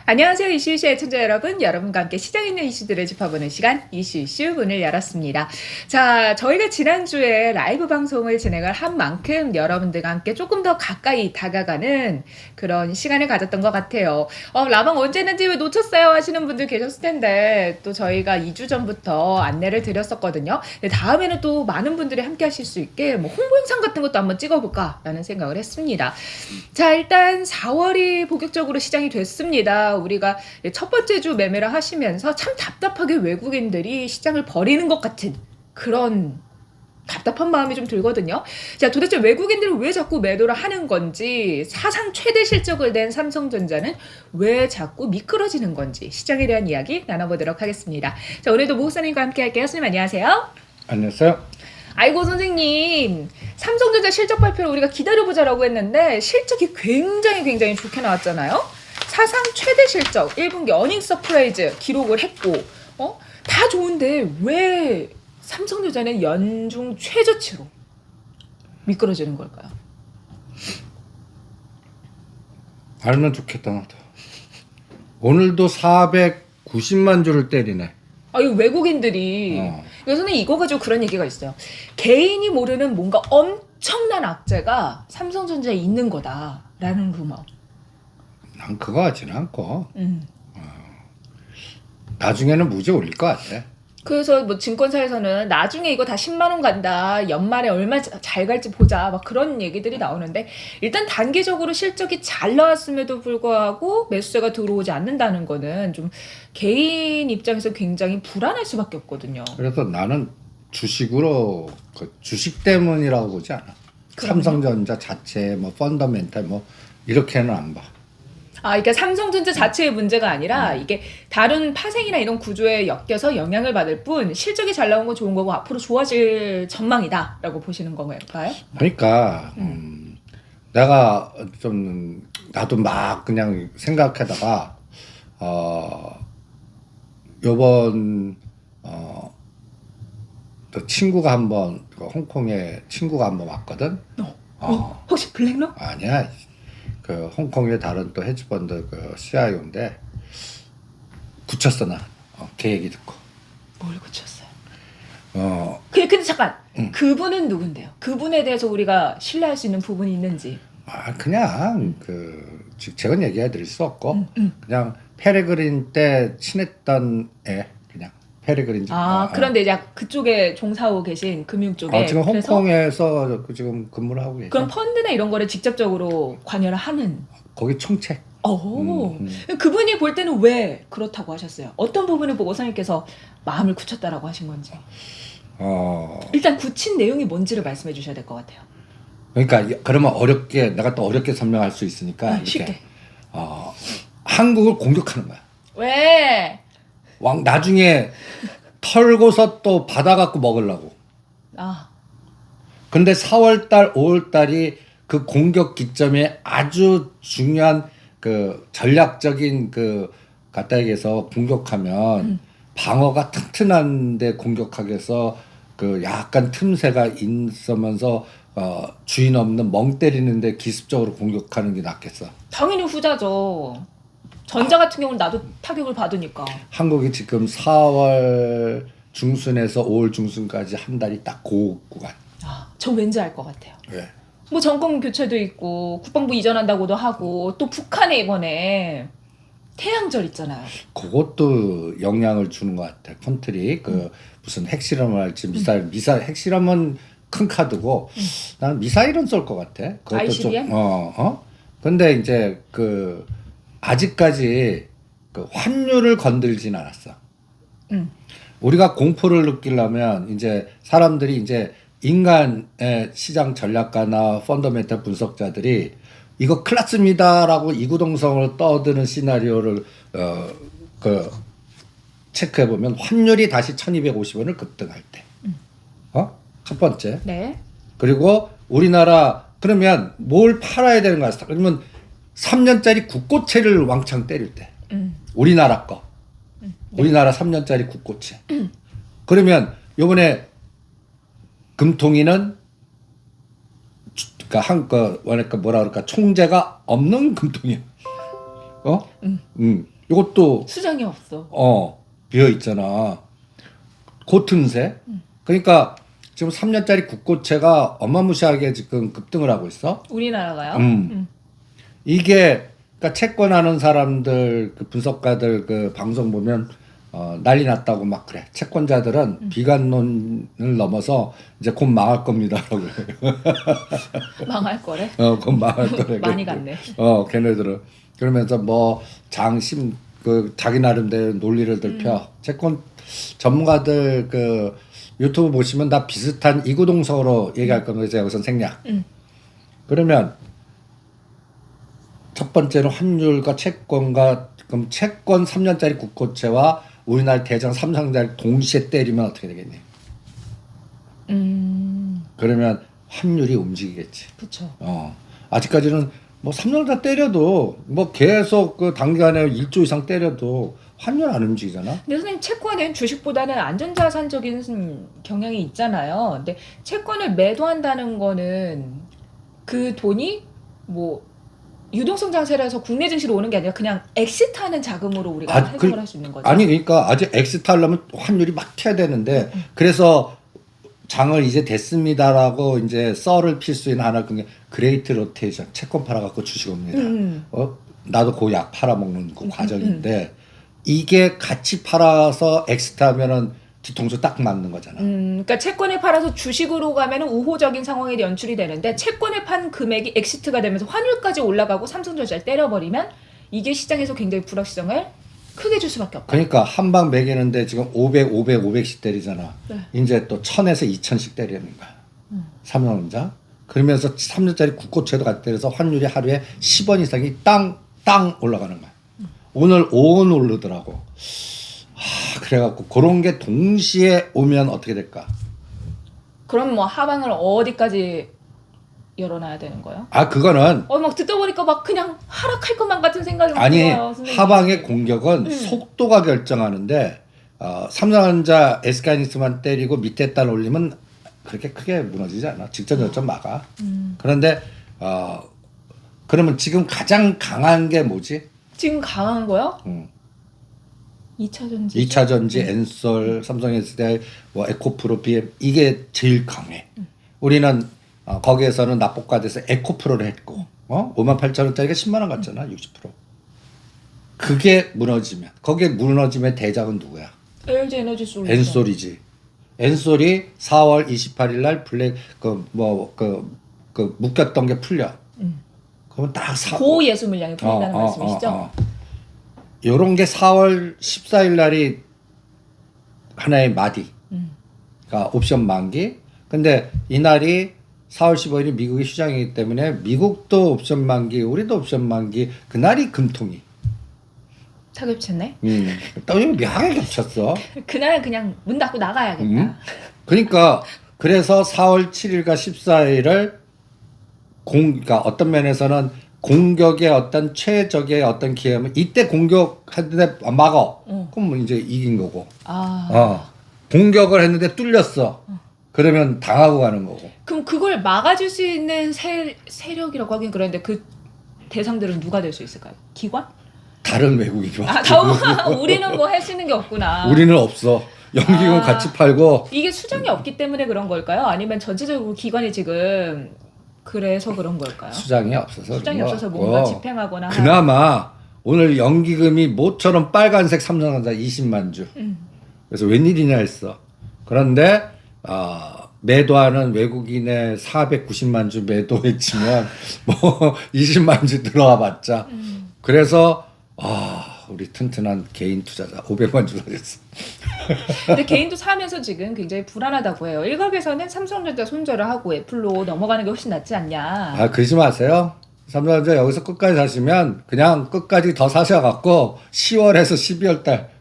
안녕하세요. 이슈이슈의 애청자 여러분. 여러분과 함께 시장에 있는 이슈들을 짚어보는 시간 이슈이슈 문을 열었습니다. 자, 저희가 지난주에 라이브 방송을 진행을 한 만큼 여러분들과 함께 조금 더 가까이 다가가는 그런 시간을 가졌던 것 같아요. 라방 언제 했는지 왜 놓쳤어요 하시는 분들 계셨을 텐데 또 저희가 2주 전부터 안내를 드렸었거든요. 다음에는 또 많은 분들이 함께 하실 수 있게 뭐 홍보 영상 같은 것도 한번 찍어볼까 라는 생각을 했습니다. 자, 일단 4월이 본격적으로 시작이 됐습니다. 우리가 첫 번째 주 매매를 하시면서 참 답답하게 외국인들이 시장을 버리는 것 같은 그런 답답한 마음이 좀 들거든요. 자, 도대체 외국인들은 왜 자꾸 매도를 하는 건지, 사상 최대 실적을 낸 삼성전자는 왜 자꾸 미끄러지는 건지 시장에 대한 이야기 나눠보도록 하겠습니다. 자, 오늘도 모 목사님과 함께 할게요. 선생님 안녕하세요. 안녕하세요. 아이고 선생님, 삼성전자 실적 발표를 우리가 기다려보자라고 했는데 실적이 굉장히 좋게 나왔잖아요. 사상 최대 실적 1분기 어닝 서프라이즈 기록을 했고 다 좋은데 왜 삼성전자는 연중 최저치로 미끄러지는 걸까요? 알면 좋겠다 나도. 오늘도 490만 주를 때리네. 이 외국인들이 선생님 이거 가지고 그런 얘기가 있어요. 개인이 모르는 뭔가 엄청난 악재가 삼성전자에 있는 거다라는 루머. 난 그거 하지는 않고 나중에는 무지 올릴 것 같아. 그래서 뭐 증권사에서는 나중에 이거 다 10만 원 간다. 연말에 얼마 잘 갈지 보자. 막 그런 얘기들이 나오는데 일단 단기적으로 실적이 잘 나왔음에도 불구하고 매수세가 들어오지 않는다는 거는 좀 개인 입장에서 굉장히 불안할 수밖에 없거든요. 그래서 나는 주식으로 주식 때문이라고 보지 않아. 그럼요. 삼성전자 자체 뭐 펀더멘탈 뭐 이렇게는 안 봐. 그러니까 삼성전자 자체의 문제가 아니라 이게 다른 파생이나 이런 구조에 엮여서 영향을 받을 뿐 실적이 잘 나온 건 좋은 거고 앞으로 좋아질 전망이다라고 보시는 건가요? 그러니까 내가 좀 나도 막 그냥 생각하다가 요번 또 친구가 한번 홍콩에 친구가 한번 왔거든. 혹시 블랙록? 아니야. 그 홍콩의 다른 또 헤지펀드 그 CIO인데 굳혔어 나. 걔 얘기 듣고. 뭘 고쳤어요? 근데 잠깐 그분은 누군데요? 그분에 대해서 우리가 신뢰할 수 있는 부분이 있는지. 그냥 그 직책은 얘기해 드릴 수 없고 그냥 페레그린 때 친했던 애 그냥 페레그린. 그런데 이제 그쪽에 종사하고 계신 금융 쪽에. 지금 홍콩에서 지금 근무를 하고 계셔. 그럼 펀드나 이런 거를 직접적으로 관여를 하는. 거기 총책. 그분이 볼 때는 왜 그렇다고 하셨어요? 어떤 부분을 보고 선생님께서 마음을 굳혔다라고 하신 건지. 일단 굳힌 내용이 뭔지를 말씀해 주셔야 될 것 같아요. 그러니까 그러면 어렵게 내가 또 어렵게 설명할 수 있으니까 쉽게. 한국을 공격하는 거야. 왜? 나중에 털고서 또 받아갖고 먹으려고. 근데 4월달, 5월달이 그 공격 기점에 아주 중요한 그 전략적인 그 갖다 얘기해서 공격하면 방어가 튼튼한데 공격하게 해서 그 약간 틈새가 있으면서 주인 없는 멍 때리는데 기습적으로 공격하는 게 낫겠어. 당연히 후자죠. 전자 같은 경우는 나도 타격을 받으니까. 한국이 지금 4월 중순에서 5월 중순까지 한 달이 딱 그 구간. 저 왠지 알 것 같아요. 왜? 뭐 정권 교체도 있고 국방부 이전한다고도 하고 또 북한에 이번에 태양절 있잖아요. 그것도 영향을 주는 것 같아. 컨트리 무슨 핵실험을 할지 미사일 핵실험은 큰 카드고 나는 미사일은 쏠 것 같아. 그것도 ICBM? 좀 근데 이제 그 아직까지 그 환율을 건들진 않았어. 우리가 공포를 느끼려면 이제 사람들이 이제 인간의 시장 전략가나 펀더멘탈 분석자들이 이거 클났습니다라고 이구동성을 떠드는 시나리오를 체크해 보면 환율이 다시 1,250원을 급등할 때, 첫 번째. 네. 그리고 우리나라 그러면 뭘 팔아야 되는 거야? 그러면 3년짜리 국고채를 왕창 때릴 때, 우리나라 거, 우리나라 3년짜리 국고채. 그러면 요번에 금통위는 그러니까 뭐라 그럴까 총재가 없는 금통위야. 이것도 수장이 없어. 비어 있잖아. 그 틈새. 그러니까 지금 3년짜리 국고채가 어마무시하게 지금 급등을 하고 있어. 우리나라가요? 이게 그러니까 채권하는 사람들 그 분석가들 그 방송 보면 난리 났다고 막 그래. 채권자들은 비관론을 넘어서 이제 곧 망할 겁니다라고 그래. 망할 거래? 곧 망할 거래. 많이 갔네. 걔네들은 그러면서 뭐 장심 그 자기 나름대로 논리를 들펴. 채권 전문가들 그 유튜브 보시면 다 비슷한 이구동성으로 얘기할 겁니다. 제가 여기서 생략. 그러면 첫 번째는 환율과 채권과 그럼 채권 3년짜리 국고채와 우리나라 대장 삼성전자를 동시에 때리면 어떻게 되겠니? 그러면 환율이 움직이겠지. 그렇죠. 아직까지는 뭐 3년 다 때려도 뭐 계속 그 단기간에 1조 이상 때려도 환율 안 움직이잖아. 근데 선생님 채권은 주식보다는 안전자산적인 경향이 있잖아요. 근데 채권을 매도한다는 거는 그 돈이 뭐 유동성 장세라서 국내 증시로 오는 게 아니라 그냥 엑시트하는 자금으로 우리가 해석을 할 수 있는 거죠. 아니 그러니까 아직 엑시트 하려면 환율이 막 튀어야 되는데 그래서 장을 이제 됐습니다라고 이제 썰을 필 수 있는 하나 그게 그레이트 로테이션 채권 팔아갖고 주식 옵니다. 나도 그 약 팔아먹는 그 과정인데 이게 같이 팔아서 엑시트 하면은 뒤통수 딱 맞는 거잖아. 그러니까 채권을 팔아서 주식으로 가면은 우호적인 상황이 연출이 되는데 채권을 판 금액이 엑시트가 되면서 환율까지 올라가고 삼성전자를 때려버리면 이게 시장에서 굉장히 불확실성을 크게 줄 수밖에 없다. 그러니까 한 방 매기는데 지금 500, 500씩 때리잖아. 네. 이제 또 1000에서 2000씩 때리는 거야. 삼성전자. 그러면서 3년짜리 국고채도 같이 때려서 환율이 하루에 10원 이상이 땅 올라가는 거야. 오늘 5원 오르더라고. 그래갖고 그런 게 동시에 오면 어떻게 될까? 그럼 뭐 하방을 어디까지 열어놔야 되는 거예요? 그거는 막 듣다 보니까 막 그냥 하락할 것만 같은 생각이 아니 들어요. 선생님. 하방의 공격은 속도가 결정하는데 삼성전자 SK하이닉스만 때리고 밑에 단 올리면 그렇게 크게 무너지지 않아. 직전 저점 막아. 그런데 그러면 지금 가장 강한 게 뭐지? 지금 강한 거요? 2차전지. 2차전지, 엔솔, 삼성 SDI, 뭐 에코프로, BM 이게 제일 강해. 우리는 거기에서는 납법과돼서 에코프로를 했고 58,000원짜리가 10만 원 갔잖아. 60%. 그게 무너지면 거기에 무너지면 대장은 누구야? LG 에너지 솔루션. 엔솔이지. 엔솔이 4월 28일 날 블랙 묶였던 게 풀려. 그러면 딱 고예수 물량이 풀린다는 말씀이시죠? 요런 게 4월 14일 날이 하나의 마디. 그러니까 옵션 만기. 근데 이날이 4월 15일이 미국의 휴장이기 때문에 미국도 옵션 만기, 우리도 옵션 만기. 그날이 금통이. 다 겹쳤네. 또 이거 묘하게 겹쳤어. 그날은 그냥 문 닫고 나가야겠다. 그러니까 그래서 4월 7일과 14일을 그러니까 어떤 면에서는 공격의 어떤 최적의 어떤 기회면 이때 공격했는데 막어. 그럼 뭐 이제 이긴 거고. 공격을 했는데 뚫렸어. 그러면 당하고 가는 거고. 그럼 그걸 막아줄 수 있는 세력이라고 하긴 그런데 그 대상들은 누가 될 수 있을까요? 기관? 다른 외국인이 우리는 뭐 할 수 있는 게 없구나. 우리는 없어. 연기금 같이 팔고. 이게 수장이 없기 때문에 그런 걸까요? 아니면 전체적으로 기관이 지금 그래서 그런 걸까요? 수장이 없어서. 수장이 없어서 뭔가 집행하거나. 그나마 오늘 연기금이 모처럼 빨간색 삼성전자 20만 주. 그래서 웬일이냐 했어. 그런데 매도하는 외국인의 490만 주 매도했지만 뭐 20만 주 들어와 봤자. 그래서 우리 튼튼한 개인 투자자 500만 주 사겠어. 근데 개인도 사면서 지금 굉장히 불안하다고 해요. 일각에서는 삼성전자 손절을 하고 애플로 넘어가는 게 훨씬 낫지 않냐. 그러지 마세요. 삼성전자 여기서 끝까지 사시면 그냥 끝까지 더 사셔갖고 10월에서 12월 달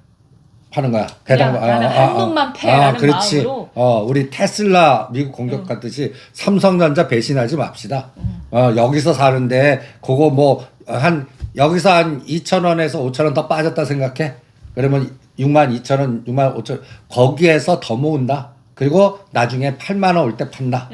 파는 거야. 그냥 나는 한 놈만 패라는 그렇지. 마음으로. 우리 테슬라 미국 공격 같듯이 삼성전자 배신하지 맙시다. 여기서 사는데 그거 뭐 여기서 한 2,000원에서 5,000원 더 빠졌다 생각해. 그러면 62,000원, 65,000원 거기에서 더 모은다. 그리고 나중에 8만 원 올 때 판다.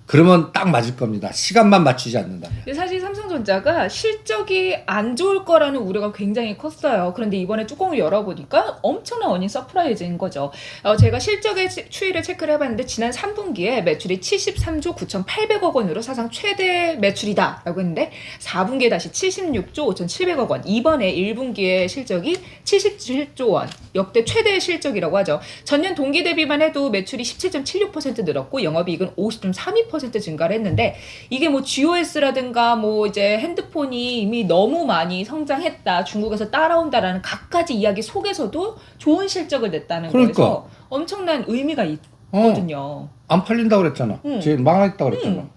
그러면 딱 맞을 겁니다. 시간만 맞추지 않는다면. 근데 사실 삼성전자가 실적이 안 좋을 거라는 우려가 굉장히 컸어요. 그런데 이번에 뚜껑을 열어보니까 엄청난 어닝 서프라이즈인 거죠. 제가 실적의 추이를 체크를 해봤는데 지난 3분기에 매출이 73조 9,800억 원으로 사상 최대 매출이다라고 했는데 4분기에 다시 76조 5,700억 원. 이번에 1분기에 실적이 77조 원. 역대 최대 실적이라고 하죠. 전년 동기 대비만 해도 매출이 17.76% 늘었고 영업이익은 50.32% 증가를 했는데 이게 뭐 GOS라든가 뭐 이제 핸드폰이 이미 너무 많이 성장했다. 중국에서 따라온다라는 갖가지 이야기 속에서도 좋은 실적을 냈다는 그러니까. 거에서 엄청난 의미가 있거든요. 안 팔린다고 그랬잖아. 응. 지금 망했다고 그랬잖아.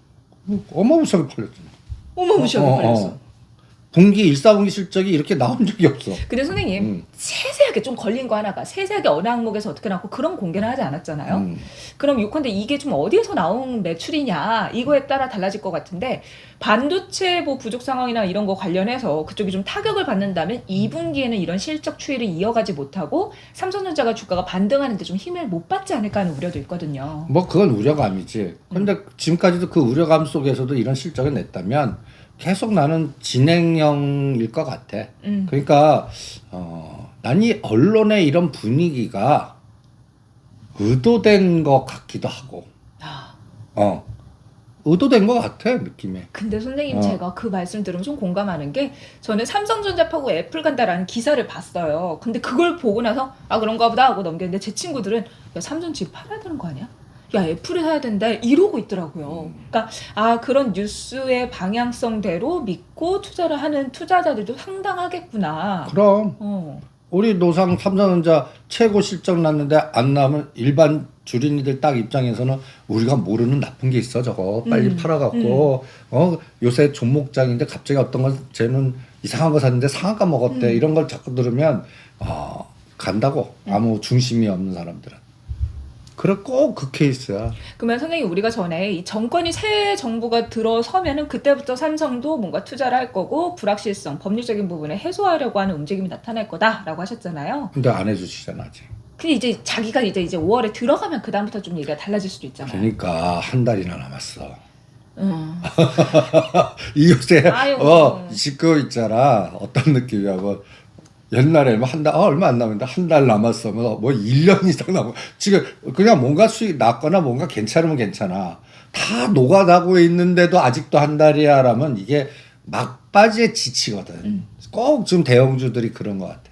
어마무시하게 팔렸잖아. 어마무시하게 팔렸어. 분기 1, 4분기 실적이 이렇게 나온 적이 없어. 근데 선생님 세세하게 좀 걸린 거 하나가 세세하게 어느 항목에서 어떻게 나왔고 그런 공개는 하지 않았잖아요. 그럼 요컨대 이게 좀 어디에서 나온 매출이냐 이거에 따라 달라질 것 같은데 반도체 뭐 부족 상황이나 이런 거 관련해서 그쪽이 좀 타격을 받는다면 2분기에는 이런 실적 추이를 이어가지 못하고 삼성전자가 주가가 반등하는데 좀 힘을 못 받지 않을까 하는 우려도 있거든요. 뭐 그건 우려감이지. 근데 지금까지도 그 우려감 속에서도 이런 실적을 냈다면 계속 나는 진행형일 것 같아. 그러니까 난 이 언론의 이런 분위기가 의도된 것 같기도 하고, 의도된 것 같아 느낌에. 근데 선생님 제가 그 말씀 들으면 좀 공감하는 게 저는 삼성전자 파고 애플 간다라는 기사를 봤어요. 근데 그걸 보고 나서 아 그런가 보다 하고 넘겼는데 제 친구들은 야 삼성 집 팔아야 되는 거 아니야? 야 애플을 사야 된다 이러고 있더라고요. 그러니까 아 그런 뉴스의 방향성대로 믿고 투자를 하는 투자자들도 상당하겠구나. 그럼 우리 노상 삼성전자 최고 실적 났는데 안 나면 일반 주린이들 딱 입장에서는 우리가 모르는 나쁜 게 있어 저거 빨리 팔아갖고 요새 종목장인데 갑자기 어떤 건 쟤는 이상한 거 샀는데 상한가 먹었대 이런 걸 자꾸 들으면 간다고 아무 중심이 없는 사람들은. 그래 꼭 그 케이스야. 그러면 선생님 우리가 전에 이 정권이 새 정부가 들어서면은 그때부터 삼성도 뭔가 투자를 할 거고 불확실성 법률적인 부분에 해소하려고 하는 움직임이 나타날 거다라고 하셨잖아요. 근데 안 해주시잖아 아직. 근데 이제 자기가 이제 5월에 들어가면 그 다음부터 좀 얘기가 달라질 수도 있잖아요. 그러니까 한 달이나 남았어. 이 요새 아유. 그거 있잖아. 어떤 느낌이냐고. 옛날에 뭐 한 달, 얼마 안 남았는데 한 달 남았어. 뭐 1년 이상 남았. 지금 그냥 뭔가 수익 났거나 뭔가 괜찮으면 괜찮아. 다 녹아나고 있는데도 아직도 한 달이야라면 이게 막바지에 지치거든. 꼭 지금 대형주들이 그런 것 같아.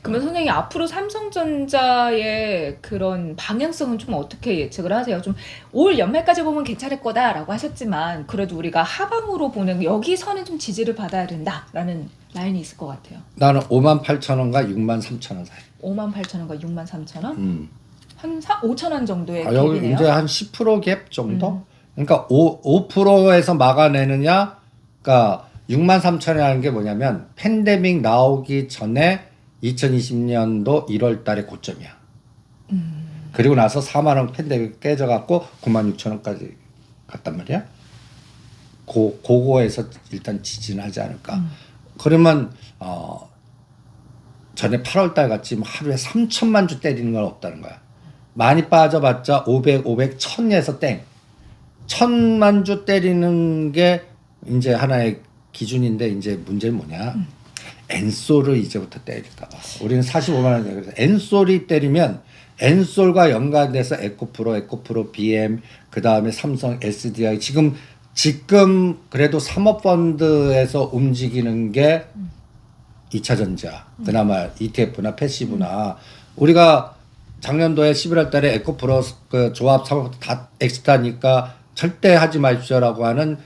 그러면 선생님 앞으로 삼성전자의 그런 방향성은 좀 어떻게 예측을 하세요? 좀 올 연말까지 보면 괜찮을 거다라고 하셨지만 그래도 우리가 하방으로 보는 여기서는 좀 지지를 받아야 된다라는 라인이 있을 것 같아요. 나는 58,000원과 63,000원 사이. 58,000원과 63,000원? 한 5,000원 정도의 여기 갭이네요. 이제 한 10% 갭 정도? 그러니까 5%에서 막아내느냐? 그러니까 63,000원이라는 게 뭐냐면 팬데믹 나오기 전에 2020년도 1월 달에 고점이야. 그리고 나서 4만 원 팬데믹 깨져갖고 96,000원까지 갔단 말이야. 그거에서 일단 지진하지 않을까. 그러면 전에 8월 달 같이 뭐 하루에 3천만 주 때리는 건 없다는 거야. 많이 빠져봤자 500, 1000에서 땡. 1000만 주 때리는 게 이제 하나의 기준인데 이제 문제는 뭐냐. 엔솔을 이제부터 때릴까 봐. 우리는 45만 원이야. 그래서 엔솔이 때리면 엔솔과 연관돼서 에코프로, BM, 그 다음에 삼성, SDI 지금 그래도 사모펀드에서 움직이는 게 2차전자, 그나마 ETF나 패시브나 우리가 작년도에 11월 달에 에코프로 그 조합 사모펀드 다 엑스타니까 절대 하지 마십시오라고 하는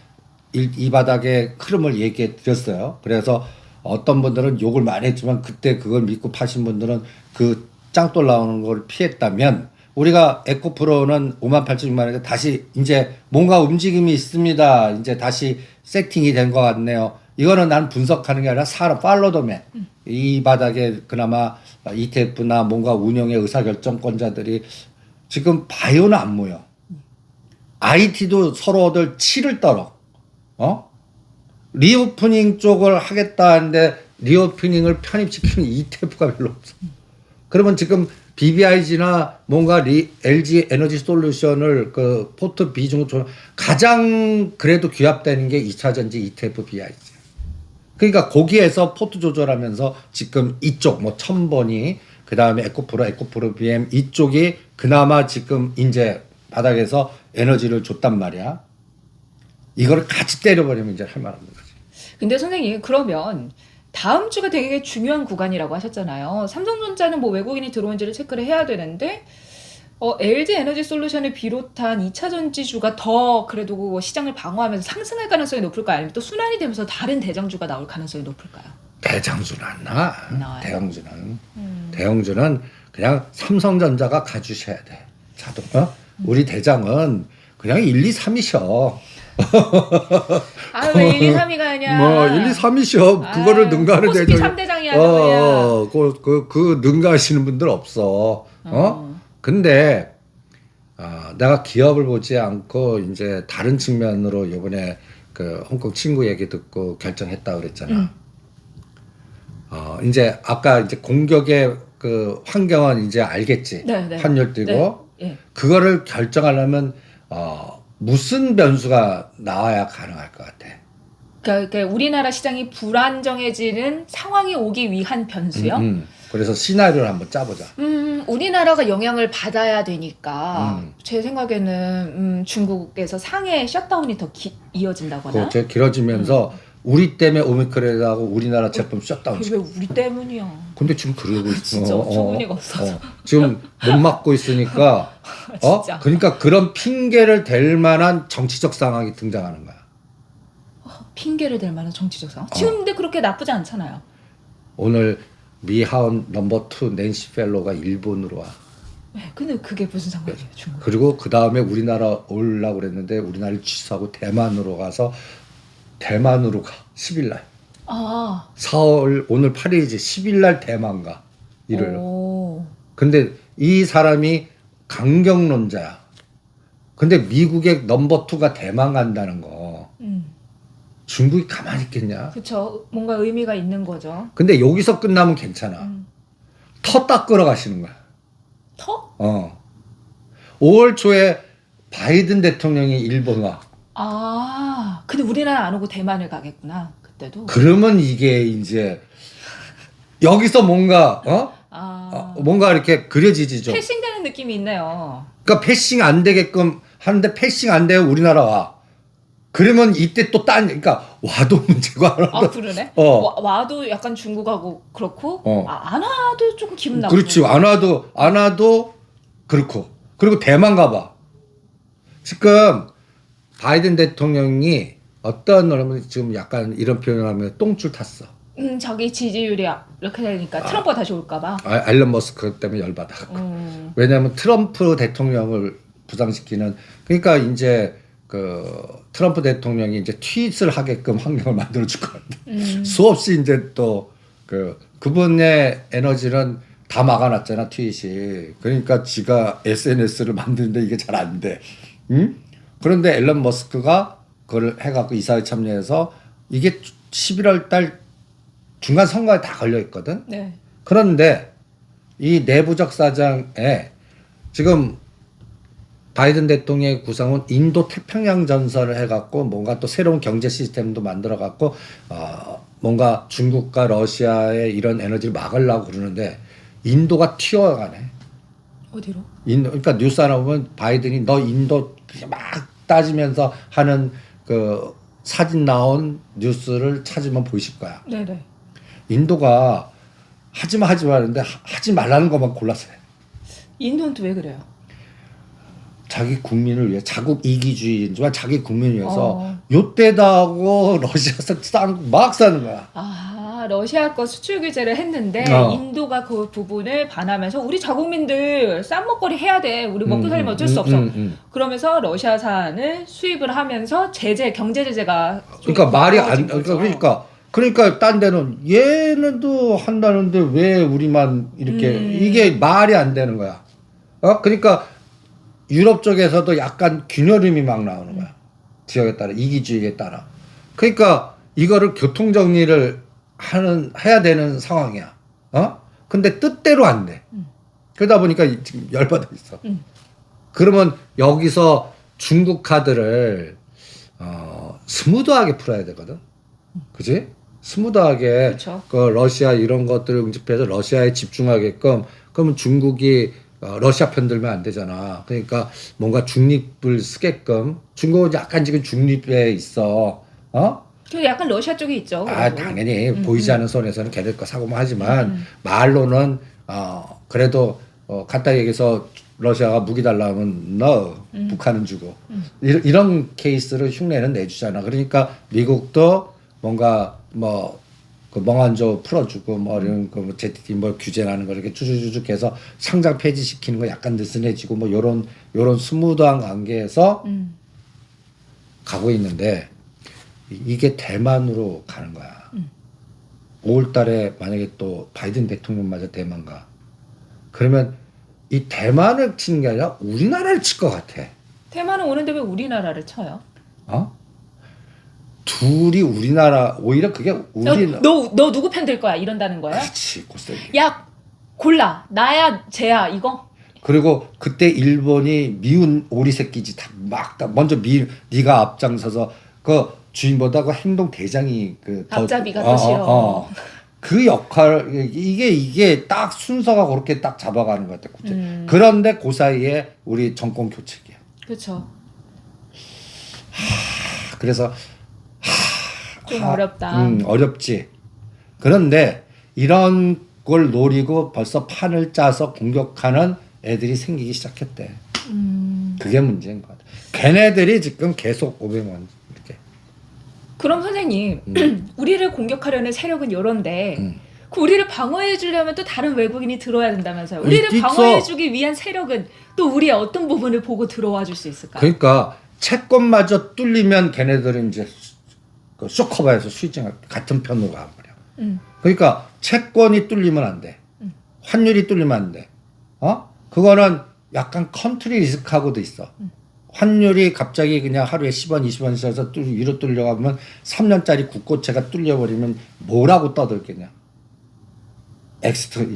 이 바닥의 흐름을 얘기해 드렸어요. 그래서 어떤 분들은 욕을 많이 했지만 그때 그걸 믿고 파신 분들은 그 짱돌 나오는 걸 피했다면 우리가 에코프로는 58,600원인데 다시 이제 뭔가 움직임이 있습니다. 이제 다시 세팅이 된 것 같네요. 이거는 난 분석하는 게 아니라 사람 팔로더맨 이 바닥에 그나마 ETF나 뭔가 운영의 의사결정권자들이 지금 바이오는 안 모여. IT도 서로들 치를 떨어. 리오프닝 쪽을 하겠다 하는데 리오프닝을 편입시키는 ETF가 별로 없어. 그러면 지금 BBIG나 뭔가 LG 에너지 솔루션을 그 포트 비중 가장 그래도 규합되는 게 2차전지 ETF BIG. 그러니까 거기에서 포트 조절하면서 지금 이쪽 뭐 첨번이 그다음에 에코프로 BM 이쪽이 그나마 지금 이제 바닥에서 에너지를 줬단 말이야. 이거를 같이 때려버리면 이제 할 말 없는 거지. 근데 선생님 그러면 다음 주가 되게 중요한 구간이라고 하셨잖아요. 삼성전자는 뭐 외국인이 들어온지를 체크를 해야 되는데 LG 에너지 솔루션을 비롯한 2차 전지주가 더 그래도 시장을 방어하면서 상승할 가능성이 높을까요? 아니면 또 순환이 되면서 다른 대장주가 나올 가능성이 높을까요? 대장주는 안 나와. 나와요? 대형주는 그냥 삼성전자가 가주셔야 돼. 자동. 우리 대장은 그냥 1, 2, 3이셔. 왜 1, 2, 3위가 아니야? 뭐 1, 2, 3이셔. 그거를 능가하는 코스피 3대장이야. 뭐야. 그 능가하시는 분들 없어. 근데 내가 기업을 보지 않고 이제 다른 측면으로 이번에 그 홍콩 친구 얘기 듣고 결정했다 그랬잖아. 이제 아까 이제 공격의 그 환경은 이제 알겠지. 네. 환율 뛰고 네. 그거를 결정하려면 무슨 변수가 나와야 가능할 것 같아. 그러니까 우리나라 시장이 불안정해지는 상황이 오기 위한 변수요? 그래서 시나리오를 한번 짜보자. 우리나라가 영향을 받아야 되니까 제 생각에는 중국에서 상해 셧다운이 더 이어진다거나. 그렇죠. 길어지면서 우리 때문에 오미크론하고 우리나라 제품 셧다운. 왜 우리 때문이야? 근데 지금 그러고 있어. 진짜 어처구니가 없어서. 지금 못 막고 있으니까. 진짜. 그러니까 그런 핑계를 댈 만한 정치적 상황이 등장하는 거야. 핑계를 댈 만한 정치적 상황. 지금 근데 그렇게 나쁘지 않잖아요. 오늘 미 하원 넘버 2 낸시 펠로가 일본으로 와. 네, 근데 그게 무슨 상관이에요, 중국? 그리고 그 다음에 우리나라 오려고 그랬는데 우리나라를 취소하고 대만으로 가서 대만으로 가. 10일 날. 4월 오늘 8일이지. 10일 날 대만 가. 일요일로. 근데 이 사람이 강경론자야. 근데 미국의 넘버 2가 대만 간다는 거. 중국이 가만히 있겠냐? 그렇죠. 뭔가 의미가 있는 거죠. 근데 여기서 끝나면 괜찮아. 터 딱 끌어가시는 거야. 터? 5월 초에 바이든 대통령이 일본 와. 근데 우리나라 안 오고 대만을 가겠구나. 그때도. 그러면 이게 이제 여기서 뭔가 뭔가 이렇게 그려지지 좀. 패싱되는 느낌이 있네요. 그러니까 패싱 안 되게끔 하는데 패싱 안 돼요 우리나라 와. 그러면 이때 또 그러니까 와도 문제고 안 와도. 그러네? 와도 약간 중국하고 그렇고 안 와도 조금 기분 나쁘고. 그렇지. 안 와도 그렇고. 그리고 대만 가봐. 지금 바이든 대통령이 어떤 지금 약간 이런 표현을 하면 똥줄 탔어. 자기 지지율이 이렇게 되니까 트럼프가 다시 올까봐. 앨런 머스크 때문에 열받아갖고. 왜냐하면 트럼프 대통령을 부상시키는 그러니까 이제 그 트럼프 대통령이 이제 트윗을 하게끔 환경을 만들어 줄 것 같아. 수없이 이제 또 그분의 에너지는 다 막아놨잖아 트윗이. 그러니까 지가 SNS를 만드는데 이게 잘 안 돼. 그런데 앨런 머스크가 그걸 해갖고 이사회 참여해서 이게 11월 달 중간 선거에 다 걸려 있거든. 네. 그런데 이 내부적 사정에 지금 바이든 대통령의 구상은 인도 태평양 전선을 해갖고 뭔가 또 새로운 경제 시스템도 만들어갖고 뭔가 중국과 러시아의 이런 에너지를 막으려고 그러는데 인도가 튀어가네. 어디로? 그러니까 뉴스 하나 보면 바이든이 너 인도 막 따지면서 하는 그 사진 나온 뉴스를 찾으면 보이실 거야. 네네. 인도가 하지 마 하는데 하지 말라는 것만 골라서 해. 인도는 또 왜 그래요? 자기 국민을 위해 자국 이기주의인지만 자기 국민을 위해서 요때다 하고 러시아에서 막 사는 거야. 러시아 거 수출 규제를 했는데 인도가 그 부분을 반하면서 우리 자국민들 싼 먹거리 해야 돼. 우리 먹고 살려면 어쩔 수 없어. 그러면서 러시아산을 수입을 하면서 경제 제재가 그러니까 말이 안 그러니까 딴 데는 얘네도 한다는데 왜 우리만 이렇게 이게 말이 안 되는 거야. 그러니까 유럽 쪽에서도 약간 균열음이 막 나오는 거야. 지역에 따라 이기주의에 따라. 그러니까 이거를 교통 정리를 해야 되는 상황이야. 근데 뜻대로 안 돼. 그러다 보니까 지금 열받아 있어. 그러면 여기서 중국 카드를 스무드하게 풀어야 되거든. 그지? 스무드하게 그쵸. 그 러시아 이런 것들을 응집해서 러시아에 집중하게끔 그러면 중국이 러시아 편 들면 안 되잖아. 그러니까 뭔가 중립을 쓰게끔 중국은 약간 지금 중립에 있어. 그 약간 러시아 쪽에 있죠. 그래도. 당연히 보이지 않는 손에서는 걔들 거 사고만 하지만 말로는 그래도 간단히 얘기해서 러시아가 무기 달라면 북한은 주고 이런 케이스를 흉내는 내주잖아. 그러니까 미국도 뭔가 그 멍한조 풀어주고 이런 그 ZT 규제라는 거 이렇게 쭈쭈쭈쭉 해서 상장 폐지시키는 거 약간 느슨해지고 요런 스무드한 관계에서 가고 있는데 이게 대만으로 가는 거야. 5월 달에 만약에 또 바이든 대통령마저 대만 가. 그러면 이 대만을 치는 게 아니라 우리나라를 칠 것 같아. 대만은 오는데 왜 우리나라를 쳐요? 둘이 우리나라 오히려 그게 너 누구 편 될 거야? 이런다는 거야? 그렇지 고스톱이. 야 골라 나야 쟤야 이거. 그리고 그때 일본이 미운 오리 새끼지 다 먼저 네가 앞장서서 그 주인보다 그 행동 대장이 앞잡이가 더 싫어. 그 역할 이게 딱 순서가 그렇게 딱 잡아가는 것 같아. 그런데 그 사이에 우리 정권 교체기야. 그렇죠. 그래서 좀 어렵다. 어렵지. 그런데 이런 걸 노리고 벌써 판을 짜서 공격하는 애들이 생기기 시작했대. 그게 문제인 것 같아. 걔네들이 지금 계속 500만 이렇게. 그럼 선생님, 우리를 공격하려는 세력은 이런데 그 우리를 방어해 주려면 또 다른 외국인이 들어야 된다면서요. 우리를 방어해 주기 위한 세력은 또 우리의 어떤 부분을 보고 들어와 줄 수 있을까요? 그러니까 채권마저 뚫리면 걔네들은 이제 그 쇼커바에서 수익증 같은 편으로 가버려. 그러니까 채권이 뚫리면 안 돼. 환율이 뚫리면 안 돼. 그거는 약간 컨트리 리스크하고도 있어. 환율이 갑자기 그냥 하루에 10원, 20원 써서 위로 뚫려가면 3년짜리 국고채가 뚫려버리면 뭐라고 떠들겠냐.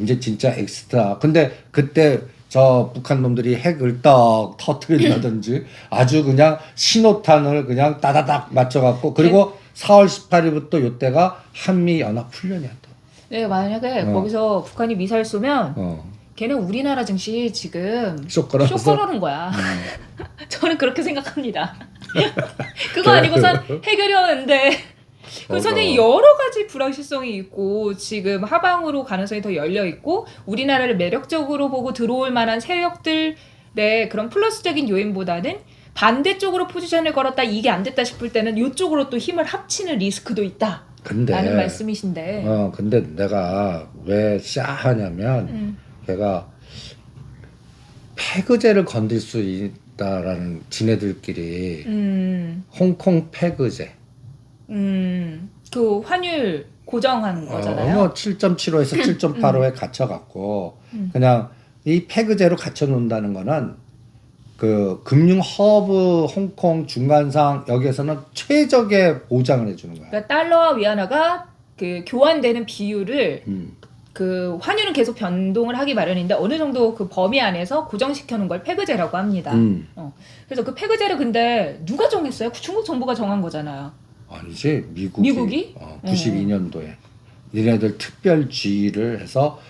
이제 진짜 엑스트라. 근데 그때 저 북한 놈들이 핵을 떡 터트린다든지 아주 그냥 신호탄을 그냥 따다닥 맞춰갖고 그리고 4월 18일부터 요때가 한미연합훈련이야 또. 네, 만약에 거기서 북한이 미사일 쏘면 걔는 우리나라 증시 지금 쇼커라는 거야. 저는 그렇게 생각합니다. 그거 아니고선 해결이 없는데 선생님 여러 가지 불확실성이 있고 지금 하방으로 가능성이 더 열려 있고 우리나라를 매력적으로 보고 들어올 만한 세력들의 그런 플러스적인 요인보다는 반대쪽으로 포지션을 걸었다 이게 안 됐다 싶을 때는 이쪽으로 또 힘을 합치는 리스크도 있다. 라는 말씀이신데. 근데 내가 왜 하냐면 걔가 패그제를 건들 수 있다라는 지네들끼리 홍콩 패그제. 그 환율 고정한 거잖아요. 7.75에서 7.85에 갇혀갖고 그냥 이 패그제로 갇혀놓는다는 거는 그 금융 허브 홍콩 중간상 여기에서는 최적의 보장을 해주는 거야. 그러니까 달러와 위안화가 그 교환되는 비율을 그 환율은 계속 변동을 하기 마련인데 어느 정도 그 범위 안에서 고정시켜놓은 걸 패그제라고 합니다. 그래서 그 패그제를 근데 누가 정했어요? 중국 정부가 정한 거잖아요. 아니지 미국이? 92년도에 얘네들 특별주의를 해서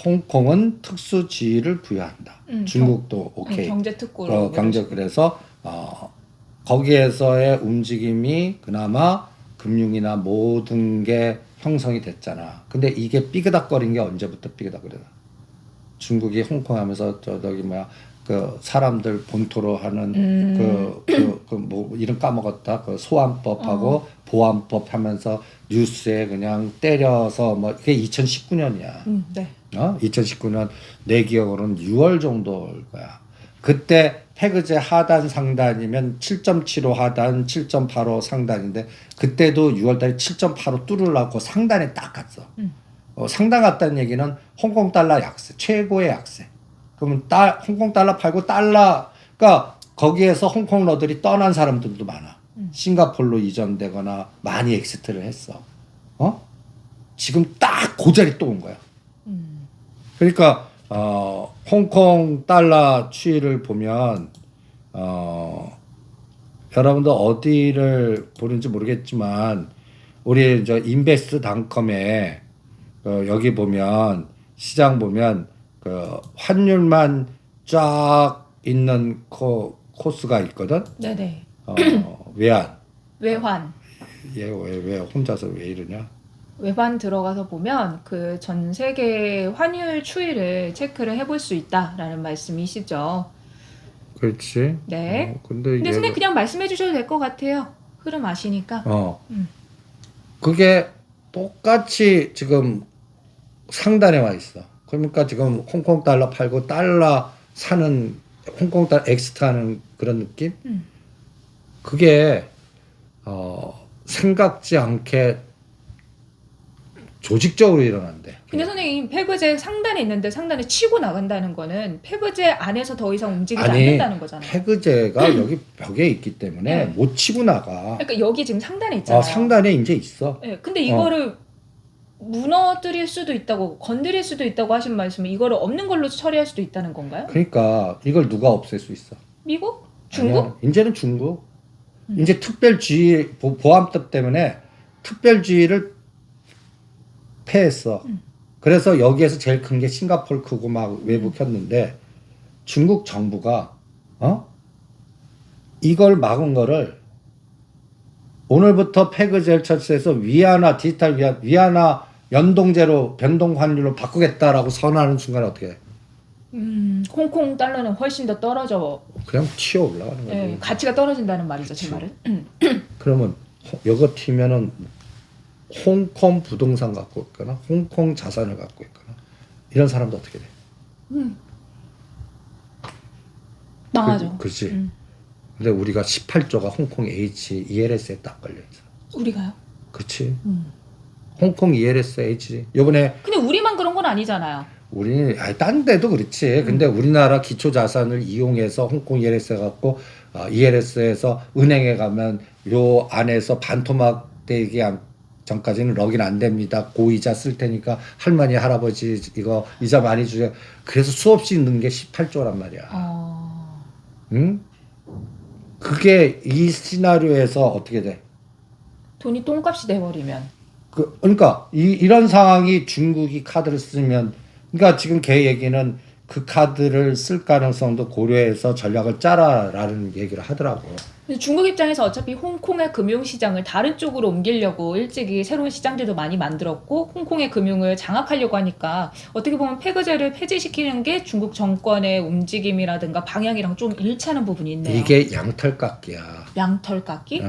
홍콩은 특수지위를 부여한다. 중국도 오케이. 경제특구로. 그래서 거기에서의 움직임이 그나마 금융이나 모든 게 형성이 됐잖아. 근데 이게 삐그덕거린 게 언제부터 삐그덕거리다. 중국이 홍콩 하면서 그 사람들 본토로 하는 뭐 이름 까먹었다. 그 소환법하고 보안법 하면서 뉴스에 그냥 때려서 그게 2019년이야. 네. 2019년 내 기억으로는 6월 정도일 거야. 그때 패그제 하단 상단이면 7.75 하단, 7.85 상단인데 그때도 6월달에 7.85 뚫으려고 상단에 딱 갔어. 상단 갔다는 얘기는 홍콩 달러 약세, 최고의 약세. 그러면 홍콩 달러 팔고 그러니까 거기에서 홍콩러들이 떠난 사람들도 많아. 싱가폴로 이전되거나 많이 엑시트를 했어. 지금 딱 그 자리 또 온 거야. 음. 그러니까 홍콩 달러 추이를 보면 여러분들 어디를 보는지 모르겠지만 우리 저 인베스트닷컴에 여기 보면 시장 보면 그 환율만 쫙 있는 코스가 있거든. 네네. 외환. 외환. 얘 왜 혼자서 왜 이러냐? 외환 들어가서 보면 그 전 세계 환율 추이를 체크를 해볼 수 있다라는 말씀이시죠. 그렇지. 네. 근데 근데 선생님 그냥 말씀해 주셔도 될 것 같아요. 흐름 아시니까. 그게 똑같이 지금 상단에 와 있어. 그러니까 지금 홍콩 달러 팔고 달러 사는 홍콩 달러 엑스트하는 그런 느낌? 그게 생각지 않게 조직적으로 일어난대. 근데 선생님 페그제 상단에 있는데 상단에 치고 나간다는 거는 페그제 안에서 더 이상 움직이지 않는다는 거잖아요. 페그제가 여기 벽에 있기 때문에 네. 못 치고 나가. 그러니까 여기 지금 상단에 있잖아요. 상단에 이제 있어. 네, 근데 이거를 무너뜨릴 수도 있다고 건드릴 수도 있다고 하신 말씀은 이거를 없는 걸로 처리할 수도 있다는 건가요? 그러니까 이걸 누가 없앨 수 있어? 미국? 중국? 아니야, 이제는 중국. 이제 특별주의 보안법 때문에 특별주의를 패했어. 그래서 여기에서 제일 큰 게 싱가포르 크고 막 외부 켰는데 중국 정부가 이걸 막은 거를 오늘부터 페그젤 철수해서 위안화 디지털 위안화 연동제로 변동 환율로 바꾸겠다라고 선언하는 순간에 어떻게 해? 홍콩 달러는 훨씬 더 떨어져. 그냥 튀어 올라가는 거지. 네, 가치가 떨어진다는 말이죠, 제 말은. 그러면 이거 튀면은 홍콩 부동산 갖고 있거나 홍콩 자산을 갖고 있거나 이런 사람도 어떻게 돼? 망하죠. 그렇지. 근데 우리가 18조가 홍콩 H ELS에 딱 걸려 있어. 우리가요? 그렇지. 홍콩 ELS H 요번에 근데 우리만 그런 건 아니잖아요. 우리 딴 데도 그렇지. 근데 우리나라 기초 자산을 이용해서 홍콩 ELS 갖고 ELS에서 은행에 가면 요 안에서 반토막 되기 전까지는 럭인 안 됩니다. 고이자 쓸 테니까 할머니 할아버지 이거 이자 많이 주세요. 그래서 수없이 넣는 게 18조란 말이야. 응? 그게 이 시나리오에서 어떻게 돼? 돈이 똥값이 돼버리면. 그러니까 이런 상황이 중국이 카드를 쓰면 그러니까 지금 걔 얘기는 그 카드를 쓸 가능성도 고려해서 전략을 짜라라는 얘기를 하더라고. 근데 중국 입장에서 어차피 홍콩의 금융시장을 다른 쪽으로 옮기려고 일찍이 새로운 시장들도 많이 만들었고 홍콩의 금융을 장악하려고 하니까 어떻게 보면 페그제를 폐지시키는 게 중국 정권의 움직임이라든가 방향이랑 좀 일치하는 부분이 있네요. 이게 양털깎기야. 양털 깎기?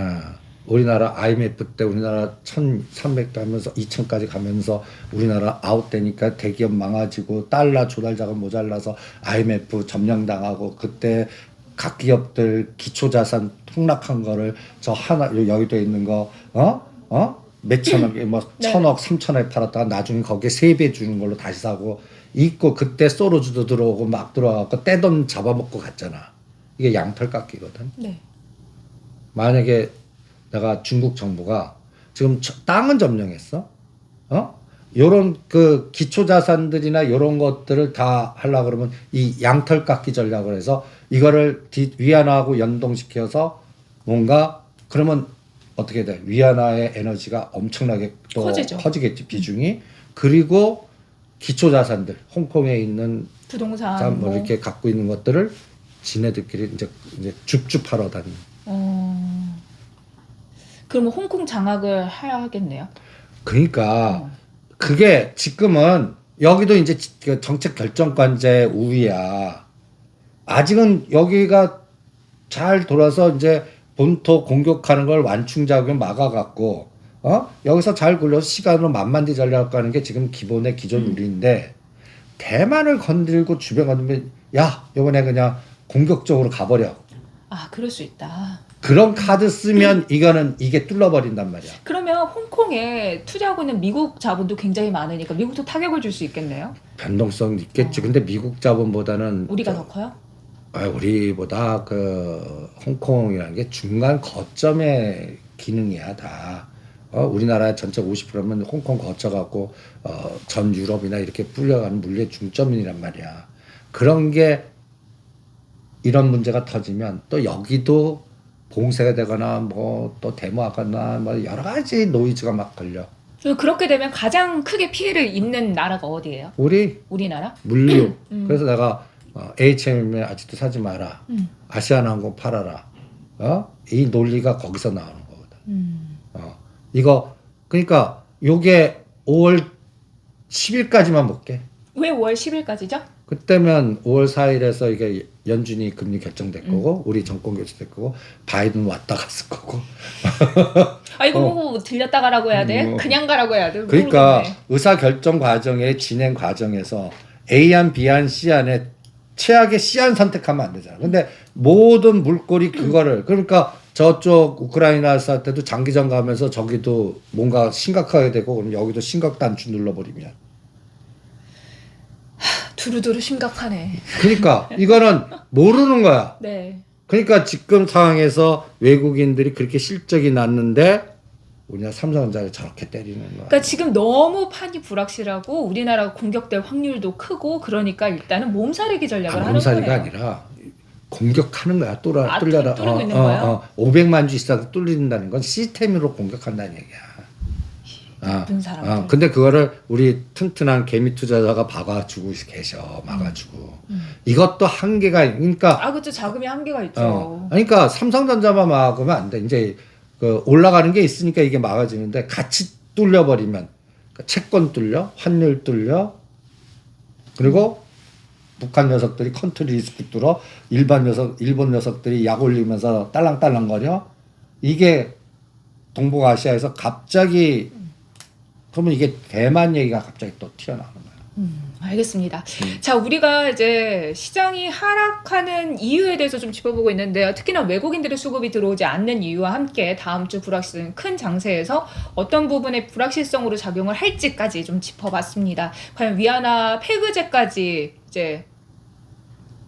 우리나라 IMF 때 우리나라 1,300 가면서 2,000까지 가면서 우리나라 아웃되니까 대기업 망가지고 달러 조달 자금 모자라서 IMF 점령당하고 그때 각 기업들 기초자산 폭락한 거를 저 하나 여기도 있는 거 몇천억 뭐 네. 1,000억 3,000억에 팔았다가 나중에 거기에 3배 주는 걸로 다시 사고 있고 그때 소로주도 들어오고 막 들어와갖고 떼돈 잡아먹고 갔잖아. 이게 양털깎기거든. 네. 만약에 내가 중국 정부가 지금 땅은 점령했어, 요런 그 기초 자산들이나 요런 것들을 다 하려 그러면 이 양털깎기 전략을 해서 이거를 위안화하고 연동시켜서 뭔가 그러면 어떻게 돼? 위안화의 에너지가 엄청나게 또 커지죠. 커지겠지 비중이. 그리고 기초 자산들 홍콩에 있는 부동산 뭐 이렇게 갖고 있는 것들을 지네들끼리 이제 줍줍하러 다니는. 그러면 홍콩 장악을 해야겠네요. 그러니까 그게 지금은 여기도 이제 정책 결정권자의 우위야. 아직은 여기가 잘 돌아서 이제 본토 공격하는 걸 완충작용을 막아갖고 여기서 잘 굴려서 시간으로 만만디 전략 가는 게 지금 기본의 기존 우리인데 대만을 건들고 주변 건들면 야 이번에 그냥 공격적으로 가버려. 그럴 수 있다. 그런 카드 쓰면 이게 뚫려버린단 말이야. 그러면 홍콩에 투자하고 있는 미국 자본도 굉장히 많으니까 미국도 타격을 줄 수 있겠네요. 변동성 있겠지. 근데 미국 자본보다는 우리가 더 커요? 우리보다 그 홍콩이라는 게 중간 거점의 기능이야 다. 우리나라의 전체 50%면 홍콩 거쳐갖고 전 유럽이나 이렇게 불려가는 물류의 중점이란 말이야. 그런 게 이런 문제가 터지면 또 여기도 봉쇄가 되거나 뭐 또 데모하거나 뭐 여러 가지 노이즈가 막 걸려. 그렇게 되면 가장 크게 피해를 입는 나라가 어디예요? 우리나라? 물류. 그래서 내가 H&M에 아직도 사지 마라. 아시아나항공 팔아라. 이 논리가 거기서 나오는 거거든. 이거 그러니까 요게 5월 10일까지만 볼게. 왜 5월 10일까지죠? 그때면 5월 4일에서 이게 연준이 금리 결정될 거고 우리 정권 교체될 거고 바이든 왔다 갔을 거고. 이거 뭐 들렸다 가라고 해야 돼? 그냥 가라고 해야 돼? 그러니까 모르겠네. 의사 결정 과정의 진행 과정에서 A안, B안, C안에 최악의 C안 선택하면 안 되잖아. 근데 모든 물꼬리 그거를 그러니까 저쪽 우크라이나 쌀 때도 장기전 가면서 저기도 뭔가 심각하게 되고 그럼 여기도 심각 단추 눌러버리면. 두루두루 심각하네. 그러니까 이거는 모르는 거야. 네. 그러니까 지금 상황에서 외국인들이 그렇게 실적이 났는데 우리나라 삼성전자를 저렇게 때리는 거야. 그러니까 지금 너무 판이 불확실하고 우리나라가 공격될 확률도 크고 그러니까 일단은 몸살리기 전략을 하는 몸살이가 거예요. 아니라 공격하는 거야. 뚫려라. 뚫고 있는 거예요? 500만 주 있어도 뚫린다는 건 시스템으로 공격한다는 얘기야. 나쁜 사람들. 근데 그거를 우리 튼튼한 개미 투자자가 박아주고 계셔. 막아주고. 이것도 한계가 그러니까 그렇죠. 자금이 한계가 있죠. 그러니까 삼성전자만 막으면 안 돼. 이제 그 올라가는 게 있으니까 이게 막아지는데 같이 뚫려버리면 그러니까 채권 뚫려, 환율 뚫려, 그리고 북한 녀석들이 컨트리 리스크 뚫어, 일본 녀석들이 약 올리면서 딸랑딸랑거려. 이게 동북아시아에서 갑자기 그러면 이게 대만 얘기가 갑자기 또 튀어나오는 거야. 알겠습니다. 자, 우리가 이제 시장이 하락하는 이유에 대해서 좀 짚어보고 있는데요. 특히나 외국인들의 수급이 들어오지 않는 이유와 함께 다음 주 불확실성 큰 장세에서 어떤 부분에 불확실성으로 작용을 할지까지 좀 짚어봤습니다. 과연 위안화 폐기제까지 이제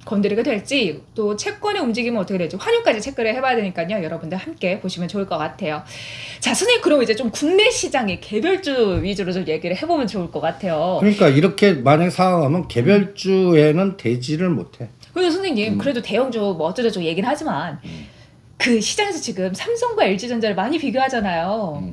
건드리게 될지 또 채권의 움직임은 어떻게 될지 환율까지 체크를 해봐야 되니까요. 여러분들 함께 보시면 좋을 것 같아요. 자, 선생님 그럼 이제 좀 국내 시장의 개별주 위주로 좀 얘기를 해보면 좋을 것 같아요. 그러니까 이렇게 만약 상황하면 개별주에는 되지를 못해. 근데 선생님 그래도 대형주 뭐 어쩌고저쩌고 얘기는 하지만 그 시장에서 지금 삼성과 LG전자를 많이 비교하잖아요.